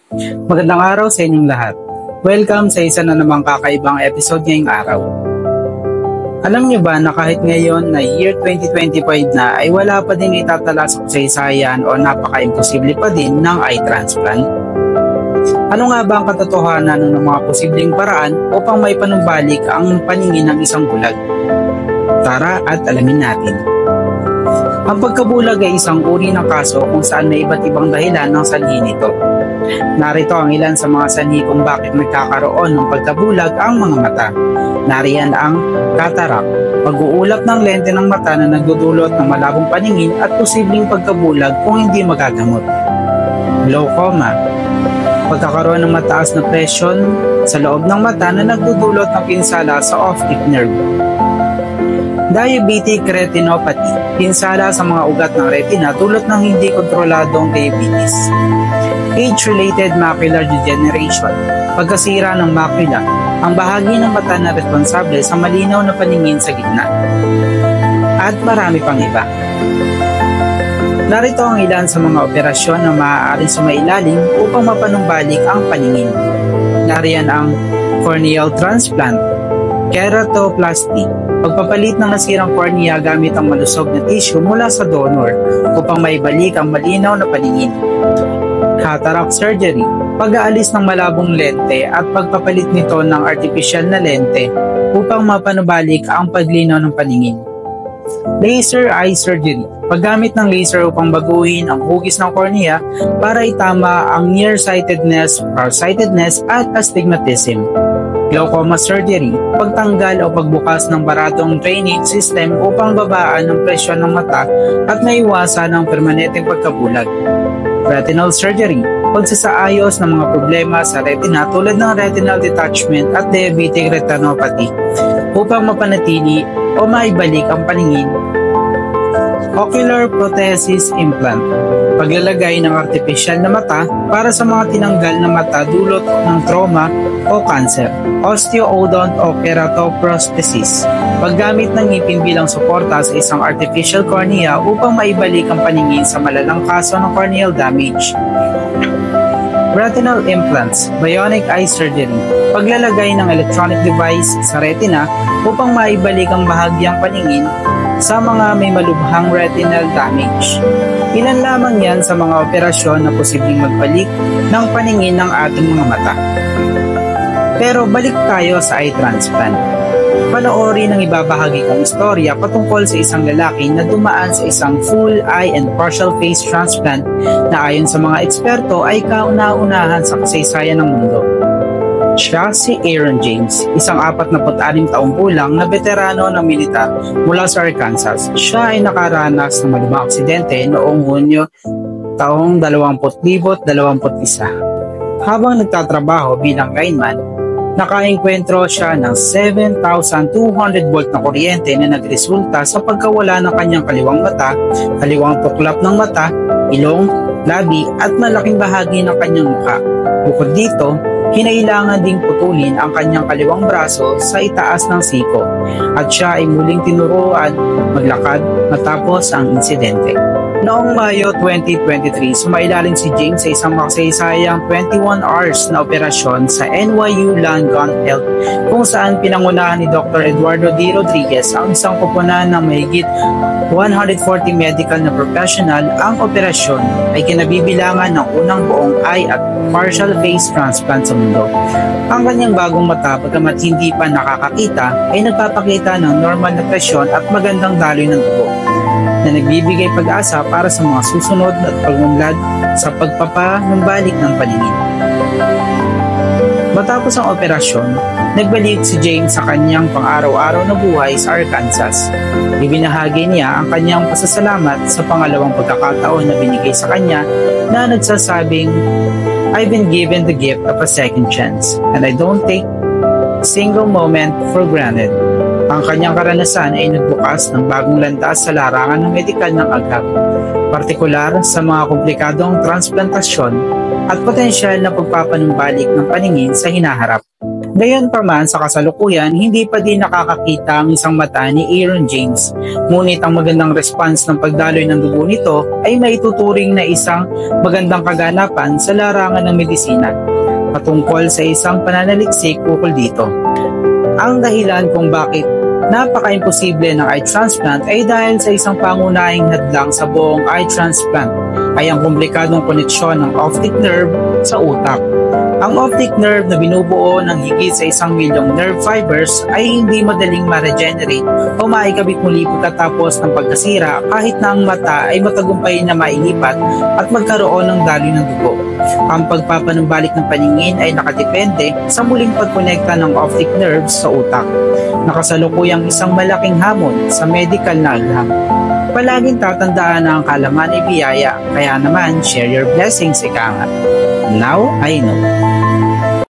Magandang araw sa inyong lahat. Welcome sa isa na namang kakaibang episode ngayong araw. Alam niyo ba na kahit ngayon na year 2025 na ay wala pa din itatala sa kasaysayan o napaka-imposible pa din ng eye transplant? Ano nga ba ang katotohanan ng mga posibleng paraan upang may panumbalik ang paningin ng isang bulag? Tara at alamin natin. Ang pagkabulag ay isang uri ng kaso kung saan may iba't ibang dahilan ng sanhi nito. Narito ang ilan sa mga sanhi kung bakit nagkakaroon ng pagkabulag ang mga mata. Nariyan ang cataract, pag-uulap ng lente ng mata na nagdudulot ng malabong paningin at posibleng pagkabulag kung hindi magagamot. Glaucoma, pagkakaroon ng mataas na presyon sa loob ng mata na nagdudulot ng pinsala sa optic nerve. Diabetic retinopathy, pinsala sa mga ugat ng retina tulad ng hindi kontroladong diabetes. Age-related macular degeneration, pagkasira ng macula, ang bahagi ng mata na responsable sa malinaw na paningin sa gitna. At marami pang iba. Narito ang ilan sa mga operasyon na maaaring sumailalim upang mapanumbalik ang paningin. Nariyan ang corneal transplant, keratoplasty, pagpapalit ng nasirang cornea gamit ang malusog na tissue mula sa donor upang maibalik ang malinaw na paningin. Cataract surgery, pag-aalis ng malabong lente at pagpapalit nito ng artificial na lente upang mapanubalik ang paglinaw ng paningin. Laser eye surgery, paggamit ng laser upang baguhin ang hugis ng cornea para itama ang nearsightedness, farsightedness at astigmatism. Glaucoma surgery, pagtanggal o pagbukas ng baratong drainage system upang babaan ang presyon ng mata at maiwasan ang permanenteng pagkabulag. Retinal surgery, pagsasaayos ng mga problema sa retina tulad ng retinal detachment at diabetic retinopathy upang mapanatili o maibalik ang paningin. Ocular prosthesis implant, paglalagay ng artificial na mata para sa mga tinanggal na mata dulot ng trauma o cancer. Osteoodont o keratoprosthesis, paggamit ng ngipin bilang suporta sa isang artificial cornea upang maibalik ang paningin sa malalang kaso ng corneal damage. Retinal implants, bionic eye surgery, paglalagay ng electronic device sa retina upang maibalik ang bahagyang paningin sa mga may malubhang retinal damage. Ilan lamang yan sa mga operasyon na posibleng magbalik ng paningin ng ating mga mata. Pero balik tayo sa eye transplant. Panoorin ang ibabahagi kong istorya patungkol sa isang lalaki na dumaan sa isang full eye and partial face transplant na ayon sa mga eksperto ay kauna-unahan sa kasaysayan ng mundo. Siya si Aaron James, isang 46 taong gulang na veterano ng militar mula sa Arkansas. Siya ay nakaranas ng malubhang aksidente noong Hunyo taong 2021. Habang nagtatrabaho bilang lineman, nakaengkwentro siya ng 7,200 volt na kuryente na nagresulta sa pagkawala ng kanyang kaliwang mata, kaliwang tuklap ng mata, ilong, labi at malaking bahagi ng kanyang mukha. Bukod dito, kinailangan ding putulin ang kanyang kaliwang braso sa itaas ng siko at siya ay muling tinuruan maglakad matapos ang insidente. Noong Mayo 2023, sumailalim si James sa isang makasaysayang 21 hours na operasyon sa NYU Langone Health kung saan pinangunahan ni Dr. Eduardo D. Rodriguez ang isang koponan ng mahigit 140 medical na professional. Ang operasyon ay kinabibilangan ng unang buong eye at partial face transplant sa mundo. Ang kanyang bagong mata, bagamat hindi pa nakakakita, ay nagpapakita ng normal na presyon at magandang daloy ng dugo na nagbibigay pag-asa para sa mga susunod at pagunlad sa pagpapanumbalik ng paningin. Matapos ang operasyon, nagbalik si James sa kanyang pang-araw-araw na buhay sa Arkansas. Ibinahagi niya ang kanyang pasasalamat sa pangalawang pagkakataon na binigay sa kanya na nagsasabing, "I've been given the gift of a second chance and I don't take a single moment for granted." Ang kanyang karanasan ay nagbukas ng bagong landas sa larangan ng medikal ng agap, partikular sa mga komplikadong transplantasyon at potensyal na pagpapanumbalik ng paningin sa hinaharap. Gayunpaman sa kasalukuyan, hindi pa din nakakakita ang isang mata ni Aaron James. Ngunit ang magandang response ng pagdaloy ng dugo nito ay maituturing na isang magandang kaganapan sa larangan ng medisina. Patungkol sa isang pananaliksik ukol dito. Ang dahilan kung bakit napaka-imposible ng eye transplant ay dahil sa isang pangunahing hadlang sa buong eye transplant ay ang komplikadong koneksyon ng optic nerve sa utak. Ang optic nerve na binubuo ng higit sa 1,000,000 nerve fibers ay hindi madaling ma-regenerate o maikabit muli pagkatapos ng pagkasira kahit na ang mata ay matagumpay na mailipat at magkaroon ng daloy ng dugo. Ang pagpapanumbalik ng paningin ay nakadepende sa muling pagkonekta ng optic nerves sa utak. Nakasalukuyang isang malaking hamon sa medical na agham. Palaging tatandaan na ang kalaman ay biyaya, kaya naman share your blessings, ika nga. Now I know.